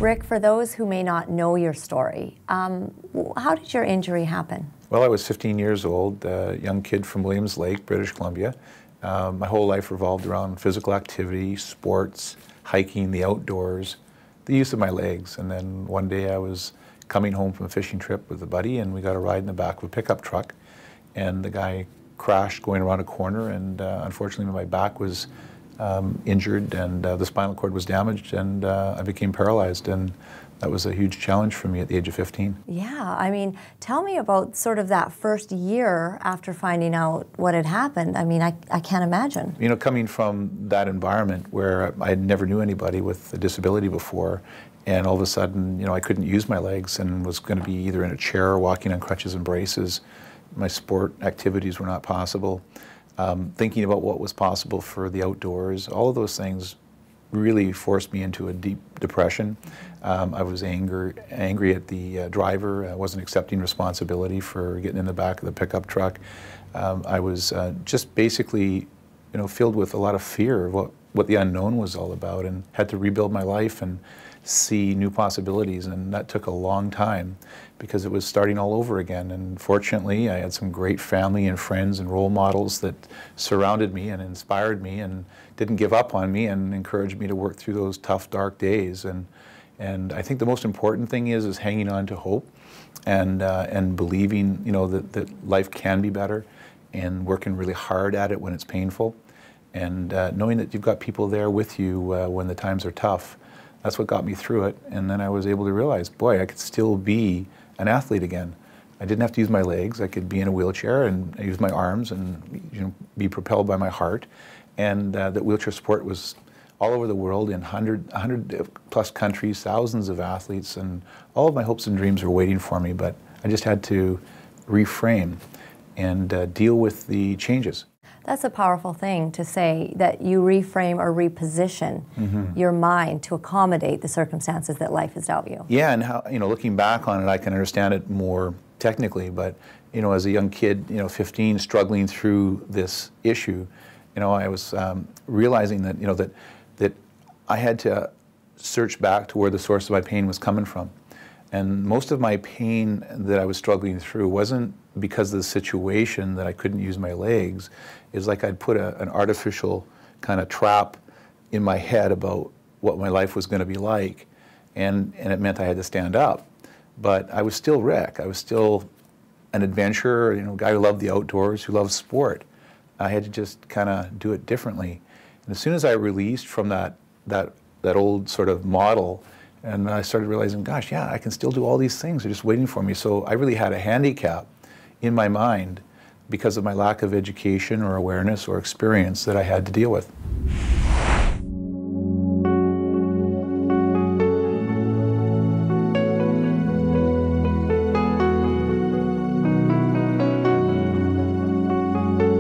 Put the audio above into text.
Rick, for those who may not know your story, how did your injury happen? Well, I was 15 years old, a young kid from Williams Lake, British Columbia. My whole life revolved around physical activity, sports, hiking, the outdoors, the use of my legs. And then one day I was coming home from a fishing trip with a buddy, and we got a ride in the back of a pickup truck. And the guy crashed going around a corner, and unfortunately my back was injured, and the spinal cord was damaged, and I became paralyzed. And that was a huge challenge for me at the age of 15. Yeah, I mean, tell me about sort of that first year after finding out what had happened. I mean, I can't imagine. You know, coming from that environment where I never knew anybody with a disability before, and all of a sudden, you know, I couldn't use my legs and was going to be either in a chair or walking on crutches and braces. My sport activities were not possible. Thinking about what was possible for the outdoors, all of those things really forced me into a deep depression. I was angry at the driver. I wasn't accepting responsibility for getting in the back of the pickup truck. I was just basically, you know, filled with a lot of fear of what the unknown was all about, and had to rebuild my life and see new possibilities. And that took a long time because it was starting all over again. And fortunately, I had some great family and friends and role models that surrounded me and inspired me and didn't give up on me and encouraged me to work through those tough, dark days. And I think the most important thing is hanging on to hope and believing, you know, that life can be better, and working really hard at it when it's painful, and knowing that you've got people there with you when the times are tough. That's what got me through it. And then I was able to realize, boy, I could still be an athlete again. I didn't have to use my legs. I could be in a wheelchair and use my arms and, you know, be propelled by my heart. And that wheelchair sport was all over the world in 100 plus countries, thousands of athletes, and all of my hopes and dreams were waiting for me. But I just had to reframe and deal with the changes. That's a powerful thing to say, that you reframe or reposition your mind to accommodate the circumstances that life has dealt you. Yeah, and how, you know, looking back on it, I can understand it more technically, but, you know, as a young kid, you know, 15, struggling through this issue, you know, I was realizing that, you know, that I had to search back to where the source of my pain was coming from. And most of my pain that I was struggling through wasn't because of the situation that I couldn't use my legs. It was like I'd put an artificial kind of trap in my head about what my life was going to be like, and it meant I had to stand up. But I was still Rick. I was still an adventurer, you know, a guy who loved the outdoors, who loved sport. I had to just kind of do it differently. And as soon as I released from that old sort of model, and I started realizing, gosh, yeah, I can still do all these things. They're just waiting for me. So I really had a handicap in my mind because of my lack of education or awareness or experience that I had to deal with.